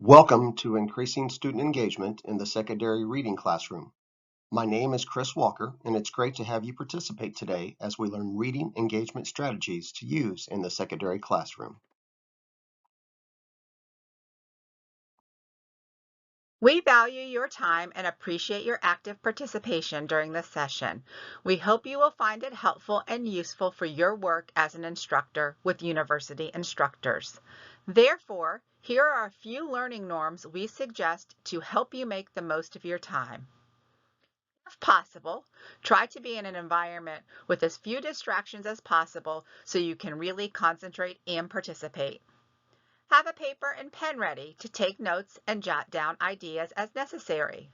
Welcome to Increasing Student Engagement in the Secondary Reading Classroom. My name is Chris Walker, and it's great to have you participate today as we learn reading engagement strategies to use in the secondary classroom. We value your time and appreciate your active participation during this session. We hope you will find it helpful and useful for your work as an instructor with university instructors. Therefore, here are a few learning norms we suggest to help you make the most of your time. If possible, try to be in an environment with as few distractions as possible so you can really concentrate and participate. Have a paper and pen ready to take notes and jot down ideas as necessary.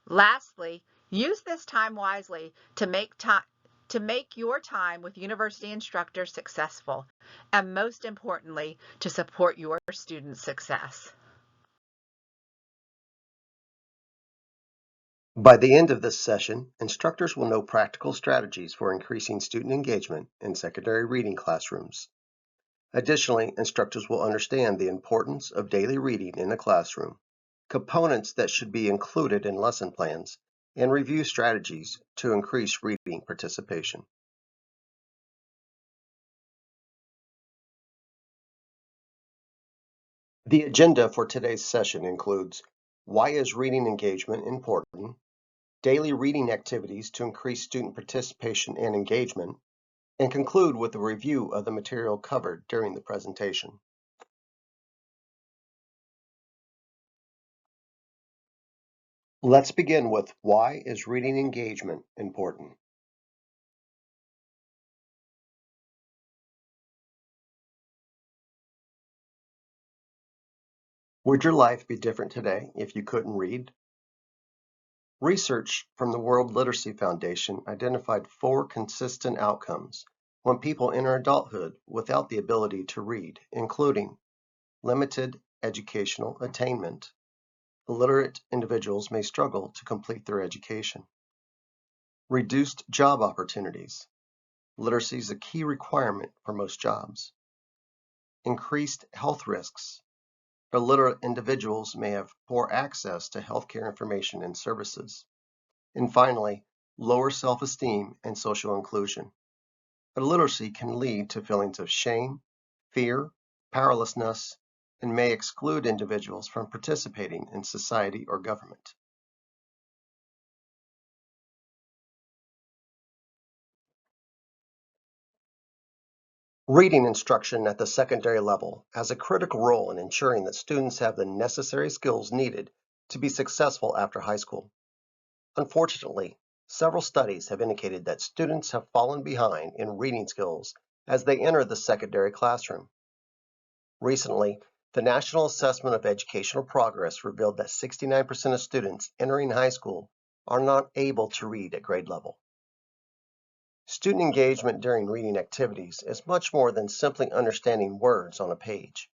Lastly, use this time wisely to make your time with university instructors successful, and most importantly, to support your students' success. By the end of this session, instructors will know practical strategies for increasing student engagement in secondary reading classrooms. Additionally, instructors will understand the importance of daily reading in the classroom, components that should be included in lesson plans, and review strategies to increase reading participation. The agenda for today's session includes why is reading engagement important, daily reading activities to increase student participation and engagement, and conclude with a review of the material covered during the presentation. Let's begin with why is reading engagement important? Would your life be different today if you couldn't read? Research from the World Literacy Foundation identified 4 consistent outcomes when people enter adulthood without the ability to read, including limited educational attainment. Illiterate individuals may struggle to complete their education. Reduced job opportunities. Literacy is a key requirement for most jobs. Increased health risks. Illiterate individuals may have poor access to healthcare information and services. And finally, lower self-esteem and social inclusion. Illiteracy can lead to feelings of shame, fear, powerlessness, and may exclude individuals from participating in society or government. Reading instruction at the secondary level has a critical role in ensuring that students have the necessary skills needed to be successful after high school. Unfortunately, several studies have indicated that students have fallen behind in reading skills as they enter the secondary classroom. Recently, the National Assessment of Educational Progress revealed that 69% of students entering high school are not able to read at grade level. Student engagement during reading activities is much more than simply understanding words on a page.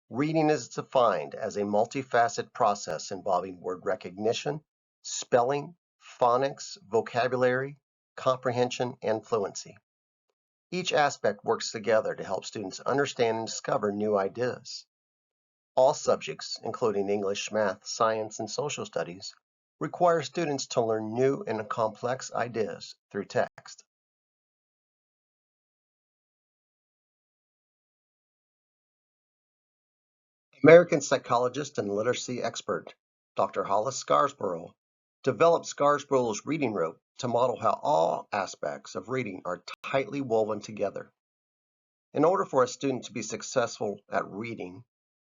Reading is defined as a multifaceted process involving word recognition, spelling, phonics, vocabulary, comprehension, and fluency. Each aspect works together to help students understand and discover new ideas. All subjects, including English, math, science, and social studies, require students to learn new and complex ideas through text. American psychologist and literacy expert Dr. Hollis Scarsborough developed Scarsborough's reading rope to model how all aspects of reading are tightly woven together. In order for a student to be successful at reading,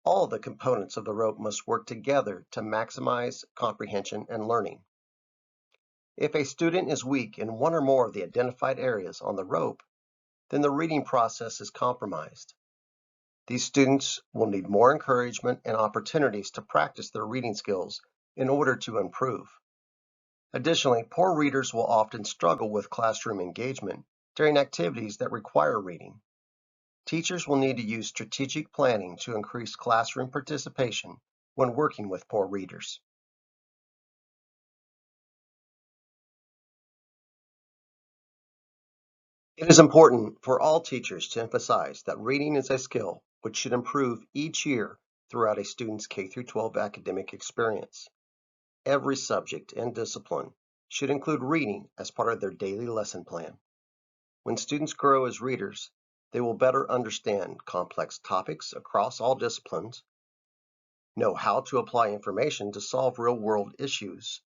all of the components of the rope must work together to maximize comprehension and learning. If a student is weak in one or more of the identified areas on the rope, then the reading process is compromised. These students will need more encouragement and opportunities to practice their reading skills in order to improve. Additionally, poor readers will often struggle with classroom engagement during activities that require reading. Teachers will need to use strategic planning to increase classroom participation when working with poor readers. It is important for all teachers to emphasize that reading is a skill which should improve each year throughout a student's K-12 academic experience. Every subject and discipline should include reading as part of their daily lesson plan. When students grow as readers, they will better understand complex topics across all disciplines, know how to apply information to solve real-world issues,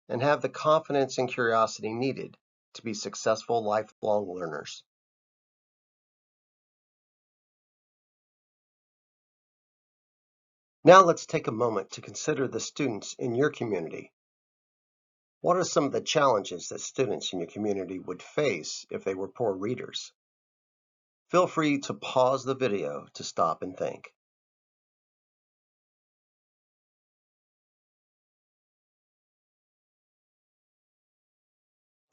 and have the confidence and curiosity needed to be successful lifelong learners. Now let's take a moment to consider the students in your community. What are some of the challenges that students in your community would face if they were poor readers? Feel free to pause the video to stop and think.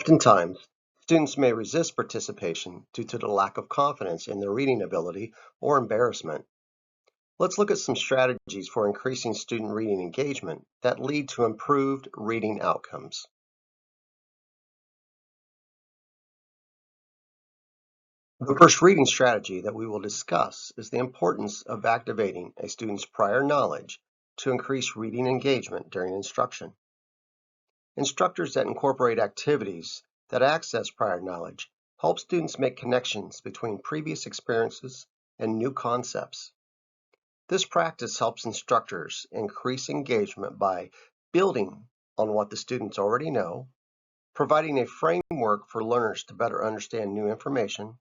Oftentimes, students may resist participation due to the lack of confidence in their reading ability or embarrassment. Let's look at some strategies for increasing student reading engagement that lead to improved reading outcomes. The first reading strategy that we will discuss is the importance of activating a student's prior knowledge to increase reading engagement during instruction. Instructors that incorporate activities that access prior knowledge help students make connections between previous experiences and new concepts. This practice helps instructors increase engagement by building on what the students already know, providing a framework for learners to better understand new information,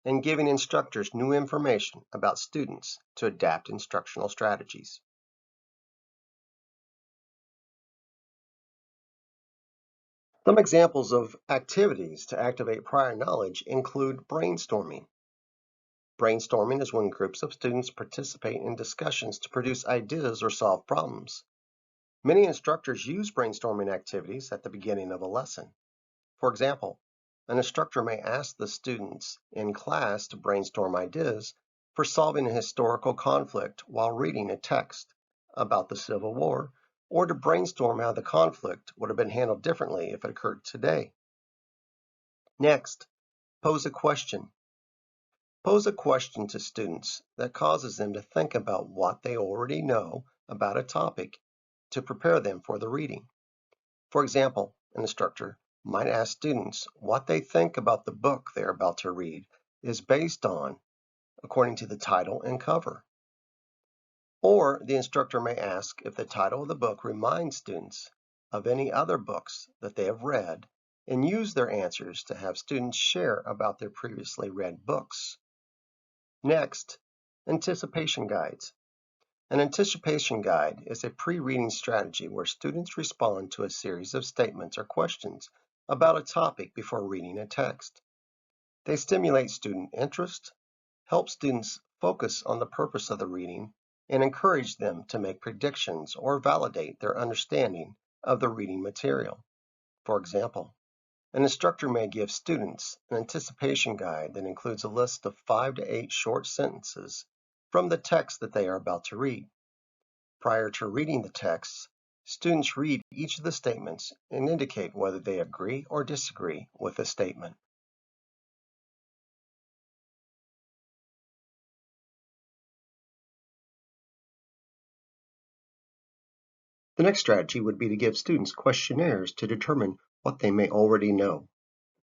and giving instructors new information about students to adapt instructional strategies. Some examples of activities to activate prior knowledge include brainstorming. Brainstorming is when groups of students participate in discussions to produce ideas or solve problems. Many instructors use brainstorming activities at the beginning of a lesson. For example, an instructor may ask the students in class to brainstorm ideas for solving a historical conflict while reading a text about the Civil War, or to brainstorm how the conflict would have been handled differently if it occurred today. Next, pose a question. Pose a question to students that causes them to think about what they already know about a topic to prepare them for the reading. For example, an instructor might ask students what they think about the book they're about to read is based on, according to the title and cover. Or the instructor may ask if the title of the book reminds students of any other books that they have read, and use their answers to have students share about their previously read books. Next, anticipation guides. An anticipation guide is a pre-reading strategy where students respond to a series of statements or questions about a topic before reading a text. They stimulate student interest, help students focus on the purpose of the reading, and encourage them to make predictions or validate their understanding of the reading material. For example, an instructor may give students an anticipation guide that includes a list of 5 to 8 short sentences from the text that they are about to read. Prior to reading the text, students read each of the statements and indicate whether they agree or disagree with the statement. The next strategy would be to give students questionnaires to determine what they may already know.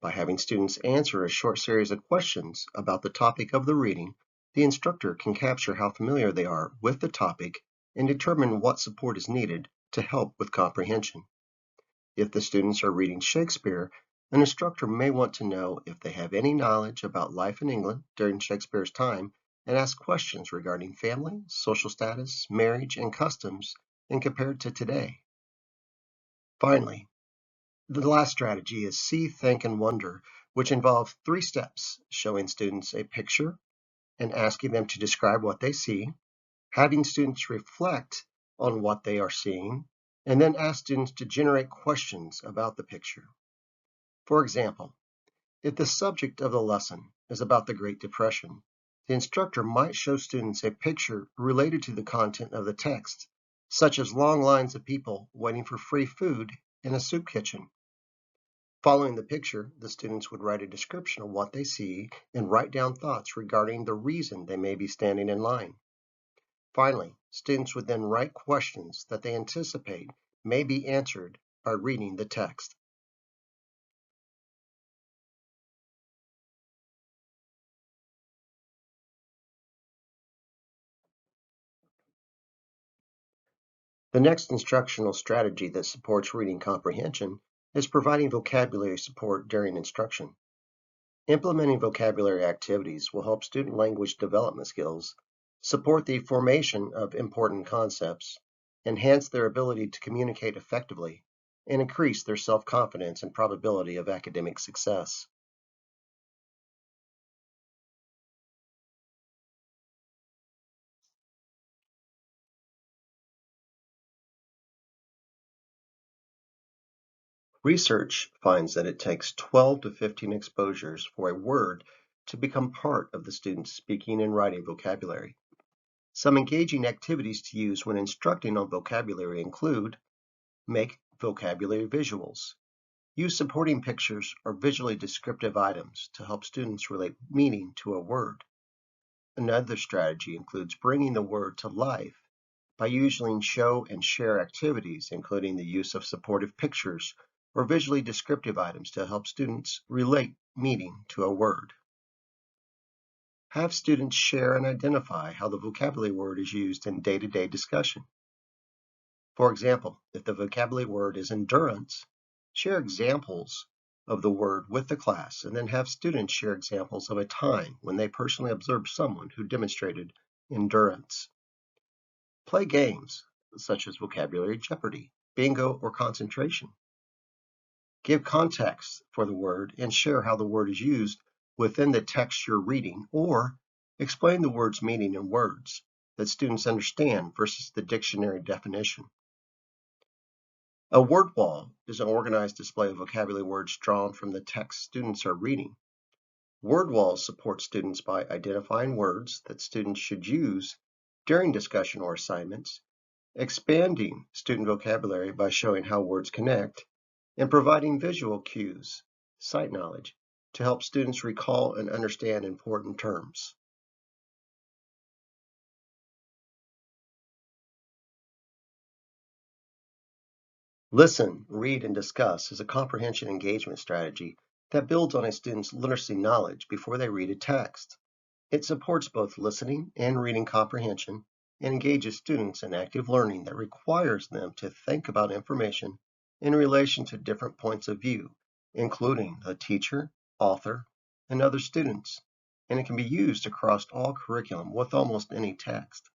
By having students answer a short series of questions about the topic of the reading, the instructor can capture how familiar they are with the topic and determine what support is needed to help with comprehension. If the students are reading Shakespeare, an instructor may want to know if they have any knowledge about life in England during Shakespeare's time and ask questions regarding family, social status, marriage, and customs and compared to today. Finally, the last strategy is See, Think, and Wonder, which involves 3 steps: showing students a picture and asking them to describe what they see, having students reflect on what they are seeing, and then ask students to generate questions about the picture. For example, if the subject of the lesson is about the Great Depression, the instructor might show students a picture related to the content of the text, such as long lines of people waiting for free food in a soup kitchen. Following the picture, the students would write a description of what they see and write down thoughts regarding the reason they may be standing in line. Finally, students would then write questions that they anticipate may be answered by reading the text. The next instructional strategy that supports reading comprehension is providing vocabulary support during instruction. Implementing vocabulary activities will help student language development skills, support the formation of important concepts, enhance their ability to communicate effectively, and increase their self-confidence and probability of academic success. Research finds that it takes 12 to 15 exposures for a word to become part of the student's speaking and writing vocabulary. Some engaging activities to use when instructing on vocabulary include: make vocabulary visuals. Use supporting pictures or visually descriptive items to help students relate meaning to a word. Another strategy includes bringing the word to life by using show and share activities, including the use of supportive pictures or visually descriptive items to help students relate meaning to a word. Have students share and identify how the vocabulary word is used in day-to-day discussion. For example, if the vocabulary word is endurance, share examples of the word with the class, and then have students share examples of a time when they personally observed someone who demonstrated endurance. Play games such as vocabulary Jeopardy, bingo, or concentration. Give context for the word and share how the word is used within the text you're reading, or explain the word's meaning in words that students understand versus the dictionary definition. A word wall is an organized display of vocabulary words drawn from the text students are reading. Word walls support students by identifying words that students should use during discussion or assignments, expanding student vocabulary by showing how words connect, and providing visual cues, sight knowledge, to help students recall and understand important terms. Listen, read, and discuss is a comprehension engagement strategy that builds on a student's literacy knowledge before they read a text. It supports both listening and reading comprehension and engages students in active learning that requires them to think about information in relation to different points of view, including the teacher, author, and other students, and it can be used across all curriculum with almost any text.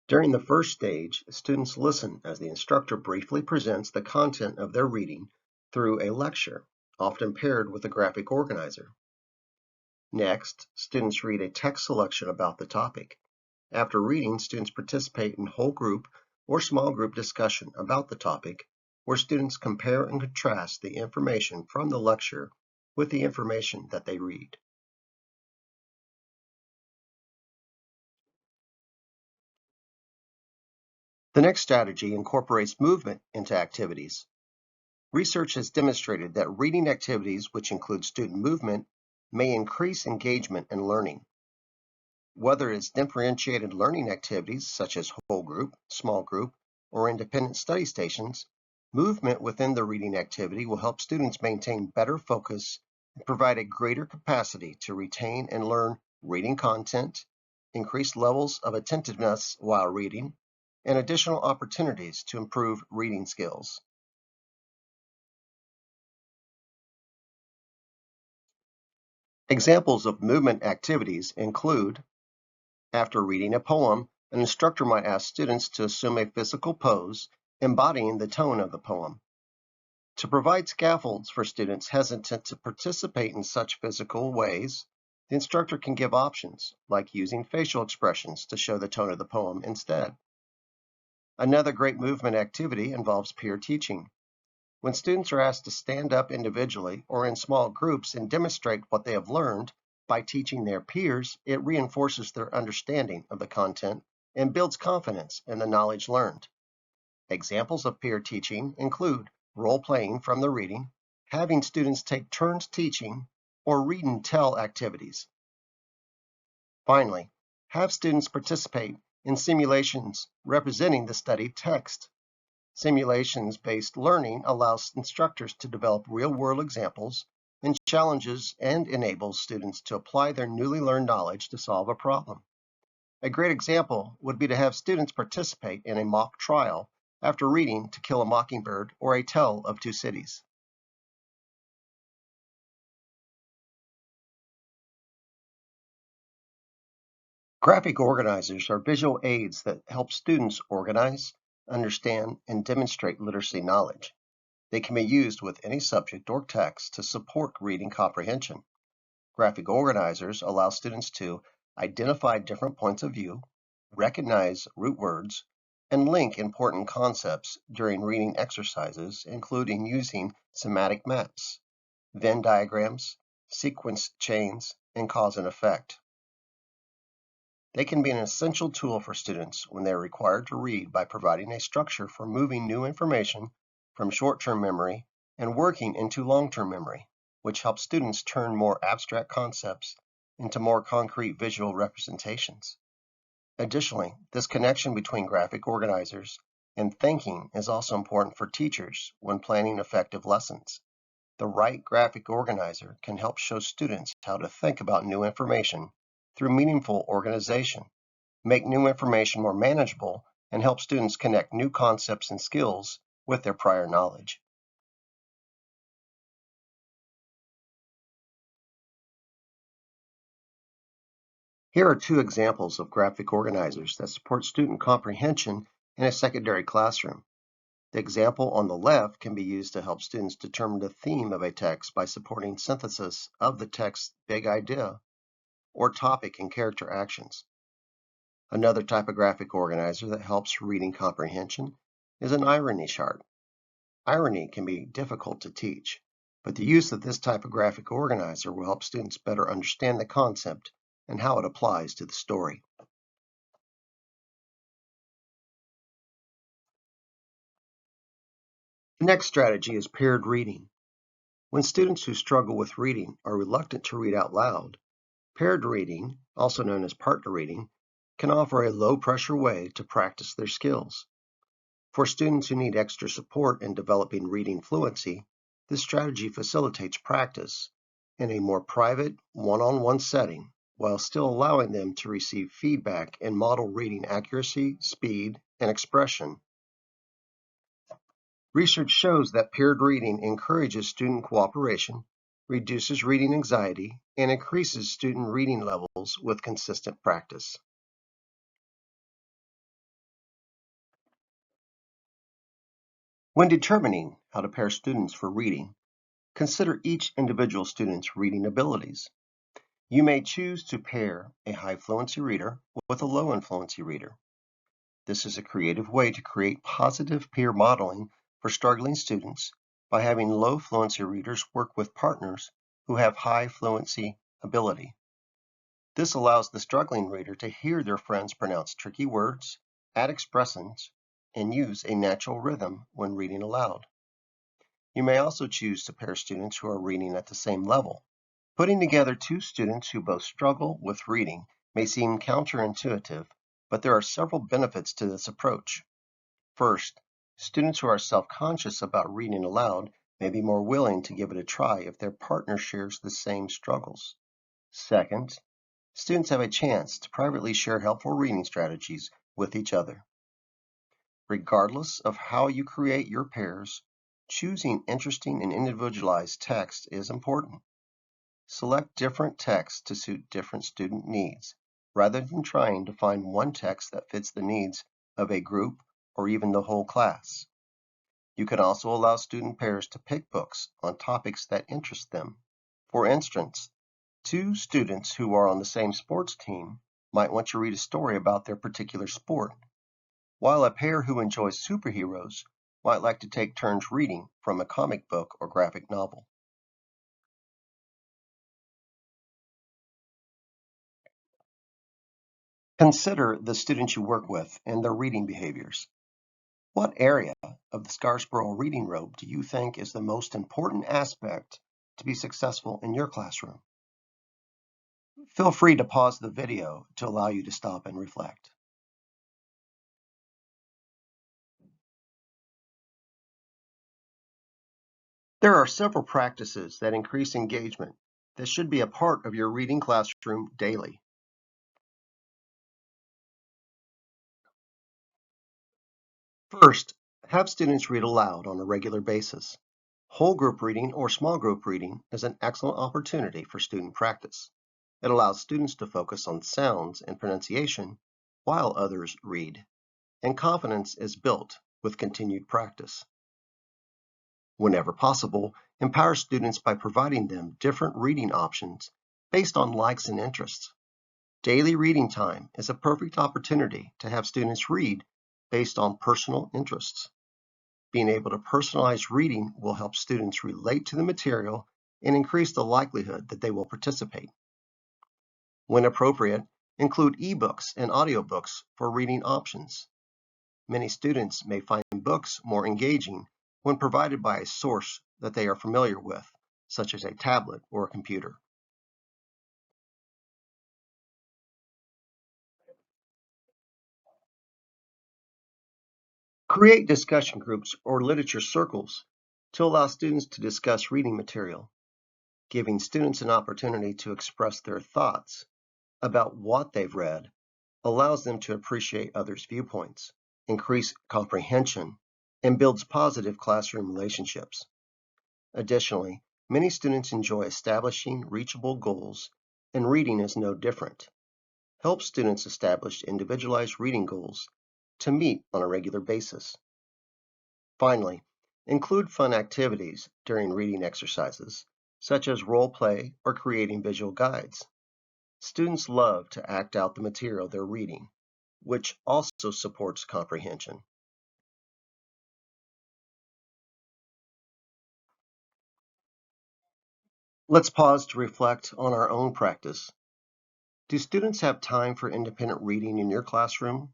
During the first stage, students listen as the instructor briefly presents the content of their reading through a lecture, often paired with a graphic organizer. Next, students read a text selection about the topic. After reading, students participate in whole group or small group discussion about the topic, where students compare and contrast the information from the lecture with the information that they read. The next strategy incorporates movement into activities. Research has demonstrated that reading activities, which include student movement, may increase engagement and learning. Whether it's differentiated learning activities such as whole group, small group, or independent study stations, movement within the reading activity will help students maintain better focus and provide a greater capacity to retain and learn reading content, increased levels of attentiveness while reading, and additional opportunities to improve reading skills. Examples of movement activities include: after reading a poem, an instructor might ask students to assume a physical pose embodying the tone of the poem. To provide scaffolds for students hesitant to participate in such physical ways, the instructor can give options, like using facial expressions to show the tone of the poem instead. Another great movement activity involves peer teaching. When students are asked to stand up individually or in small groups and demonstrate what they have learned by teaching their peers, it reinforces their understanding of the content and builds confidence in the knowledge learned. Examples of peer teaching include role-playing from the reading, having students take turns teaching, or read and tell activities. Finally, have students participate in simulations representing the studied text. Simulations-based learning allows instructors to develop real-world examples and challenges and enables students to apply their newly learned knowledge to solve a problem. A great example would be to have students participate in a mock trial after reading To Kill a Mockingbird or A Tale of Two Cities. Graphic organizers are visual aids that help students organize, understand, and demonstrate literacy knowledge. They can be used with any subject or text to support reading comprehension. Graphic organizers allow students to identify different points of view, recognize root words, and link important concepts during reading exercises, including using semantic maps, Venn diagrams, sequence chains, and cause and effect. They can be an essential tool for students when they are required to read by providing a structure for moving new information from short-term memory and working into long-term memory, which helps students turn more abstract concepts into more concrete visual representations. Additionally, this connection between graphic organizers and thinking is also important for teachers when planning effective lessons. The right graphic organizer can help show students how to think about new information through meaningful organization, make new information more manageable, and help students connect new concepts and skills with their prior knowledge. Here are two examples of graphic organizers that support student comprehension in a secondary classroom. The example on the left can be used to help students determine the theme of a text by supporting synthesis of the text's big idea or topic and character actions. Another type of graphic organizer that helps reading comprehension is an irony chart. Irony can be difficult to teach, but the use of this type of graphic organizer will help students better understand the concept and how it applies to the story. The next strategy is paired reading. When students who struggle with reading are reluctant to read out loud, paired reading, also known as partner reading, can offer a low-pressure way to practice their skills. For students who need extra support in developing reading fluency, this strategy facilitates practice in a more private, one-on-one setting, while still allowing them to receive feedback and model reading accuracy, speed, and expression. Research shows that paired reading encourages student cooperation, reduces reading anxiety, and increases student reading levels with consistent practice. When determining how to pair students for reading, consider each individual student's reading abilities. You may choose to pair a high fluency reader with a low fluency reader. This is a creative way to create positive peer modeling for struggling students by having low fluency readers work with partners who have high fluency ability. This allows the struggling reader to hear their friends pronounce tricky words, add expressions, and use a natural rhythm when reading aloud. You may also choose to pair students who are reading at the same level. Putting together two students who both struggle with reading may seem counterintuitive, but there are several benefits to this approach. First, students who are self-conscious about reading aloud may be more willing to give it a try if their partner shares the same struggles. Second, students have a chance to privately share helpful reading strategies with each other. Regardless of how you create your pairs, choosing interesting and individualized text is important. Select different texts to suit different student needs, rather than trying to find one text that fits the needs of a group or even the whole class. You can also allow student pairs to pick books on topics that interest them. For instance, two students who are on the same sports team might want to read a story about their particular sport, while a pair who enjoys superheroes might like to take turns reading from a comic book or graphic novel. Consider the students you work with and their reading behaviors. What area of the Scarsboro reading rope do you think is the most important aspect to be successful in your classroom? Feel free to pause the video to allow you to stop and reflect. There are several practices that increase engagement that should be a part of your reading classroom daily. First, have students read aloud on a regular basis. Whole group reading or small group reading is an excellent opportunity for student practice. It allows students to focus on sounds and pronunciation while others read, and confidence is built with continued practice. Whenever possible, empower students by providing them different reading options based on likes and interests. Daily reading time is a perfect opportunity to have students read based on personal interests. Being able to personalize reading will help students relate to the material and increase the likelihood that they will participate. When appropriate, include ebooks and audiobooks for reading options. Many students may find books more engaging when provided by a source that they are familiar with, such as a tablet or a computer. Create discussion groups or literature circles to allow students to discuss reading material, giving students an opportunity to express their thoughts about what they've read allows them to appreciate others' viewpoints, increase comprehension, and builds positive classroom relationships. Additionally, many students enjoy establishing reachable goals, and reading is no different. Help students establish individualized reading goals to meet on a regular basis. Finally, include fun activities during reading exercises, such as role play or creating visual guides. Students love to act out the material they're reading, which also supports comprehension. Let's pause to reflect on our own practice. Do students have time for independent reading in your classroom?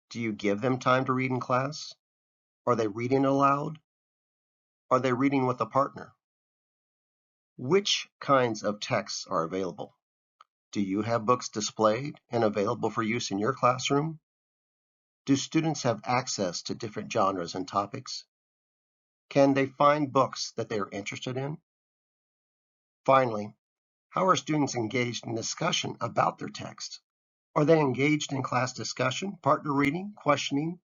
Do you give them time to read in class? Are they reading aloud? Are they reading with a partner? Which kinds of texts are available? Do you have books displayed and available for use in your classroom? Do students have access to different genres and topics? Can they find books that they are interested in? Finally, how are students engaged in discussion about their text? Are they engaged in class discussion, partner reading, questioning,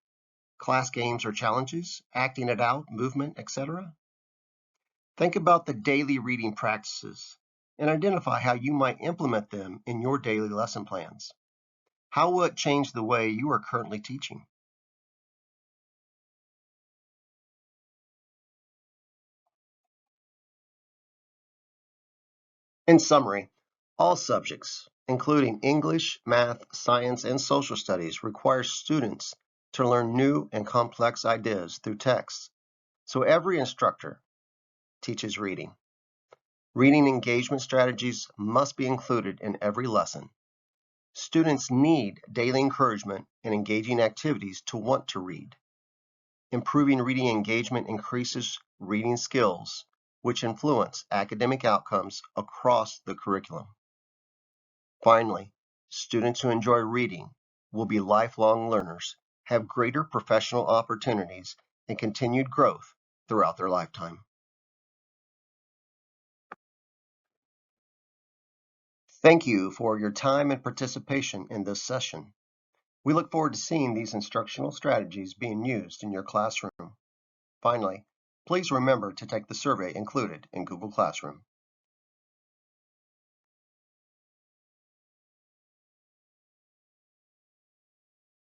class games or challenges, acting it out, movement, etc.? Think about the daily reading practices and identify how you might implement them in your daily lesson plans. How will it change the way you are currently teaching? In summary, all subjects, including English, math, science, and social studies, require students to learn new and complex ideas through text. So every instructor teaches reading. Reading engagement strategies must be included in every lesson. Students need daily encouragement and engaging activities to want to read. Improving reading engagement increases reading skills, which influence academic outcomes across the curriculum. Finally, students who enjoy reading will be lifelong learners, have greater professional opportunities, and continued growth throughout their lifetime. Thank you for your time and participation in this session. We look forward to seeing these instructional strategies being used in your classroom. Finally, please remember to take the survey included in Google Classroom.